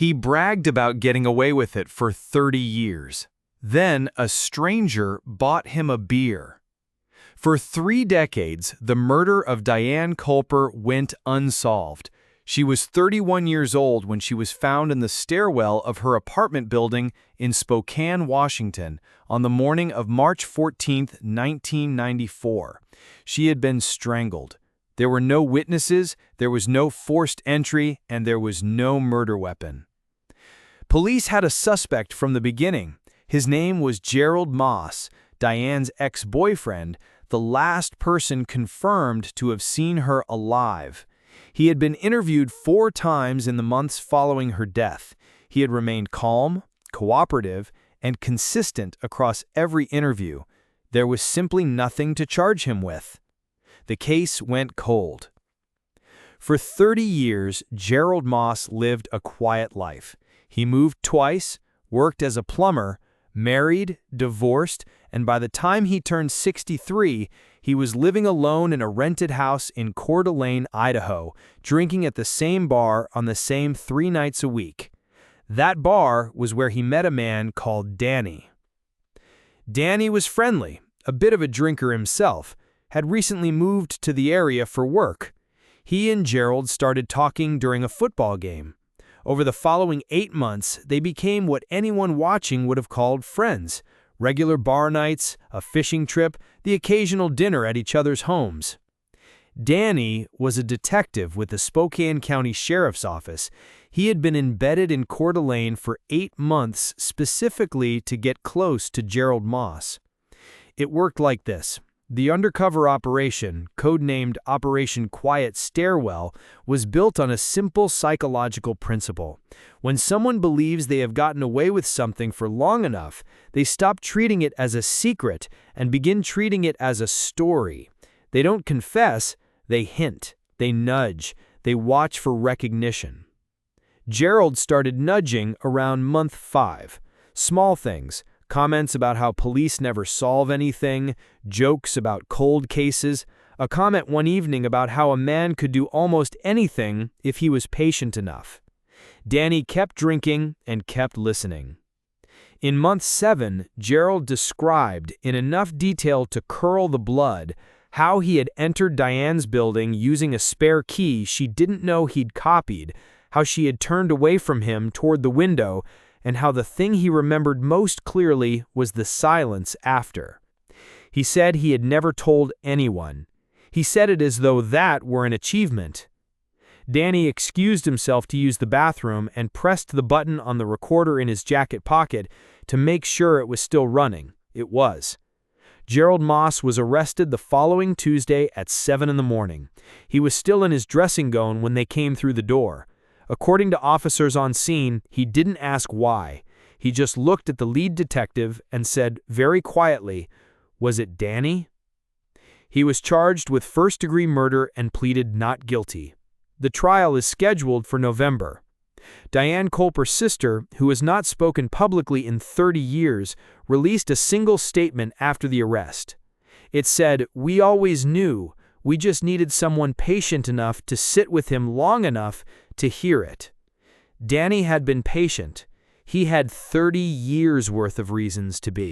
He bragged about getting away with it for 30 years. Then a stranger bought him a beer. For 3 decades, the murder of Diane Culper went unsolved. She was 31 years old when she was found in the stairwell of her apartment building in Spokane, Washington, on the morning of March 14, 1994. She had been strangled. There were no witnesses, there was no forced entry, and there was no murder weapon. Police had a suspect from the beginning. His name was Gerald Moss, Diane's ex-boyfriend, the last person confirmed to have seen her alive. He had been interviewed 4 times in the months following her death. He had remained calm, cooperative, and consistent across every interview. There was simply nothing to charge him with. The case went cold. For 30 years, Gerald Moss lived a quiet life. He moved twice, worked as a plumber, married, divorced, and by the time he turned 63, he was living alone in a rented house in Coeur d'Alene, Idaho, drinking at the same bar on the same 3 nights a week. That bar was where he met a man called Danny. Danny was friendly, a bit of a drinker himself, had recently moved to the area for work. He and Gerald started talking during a football game. Over the following 8 months, they became what anyone watching would have called friends. Regular bar nights, a fishing trip, the occasional dinner at each other's homes. Danny was a detective with the Spokane County Sheriff's Office. He had been embedded in Coeur d'Alene for 8 months specifically to get close to Gerald Moss. It worked like this. The Undercover Operation, codenamed Operation Quiet Stairwell, was built on a simple psychological principle. When someone believes they have gotten away with something for long enough, they stop treating it as a secret and begin treating it as a story. They don't confess, they hint, they nudge, they watch for recognition. Gerald started nudging around month 5. Small things. Comments about how police never solve anything, jokes about cold cases, a comment one evening about how a man could do almost anything if he was patient enough. Danny kept drinking and kept listening. In month 7, Gerald described in enough detail to curl the blood how he had entered Diane's building using a spare key she didn't know he'd copied, how she had turned away from him toward the window, and how the thing he remembered most clearly was the silence after. He said he had never told anyone. He said it as though that were an achievement. Danny excused himself to use the bathroom and pressed the button on the recorder in his jacket pocket to make sure it was still running. It was. Gerald Moss was arrested the following Tuesday at 7 in the morning. He was still in his dressing gown when they came through the door. According to officers on scene, he didn't ask why. He just looked at the lead detective and said very quietly, "Was it Danny?" He was charged with first-degree murder and pleaded not guilty. The trial is scheduled for November. Diane Culper's sister, who has not spoken publicly in 30 years, released a single statement after the arrest. It said, "We always knew. We just needed someone patient enough to sit with him long enough to hear it." Danny had been patient. He had 30 years' worth of reasons to be.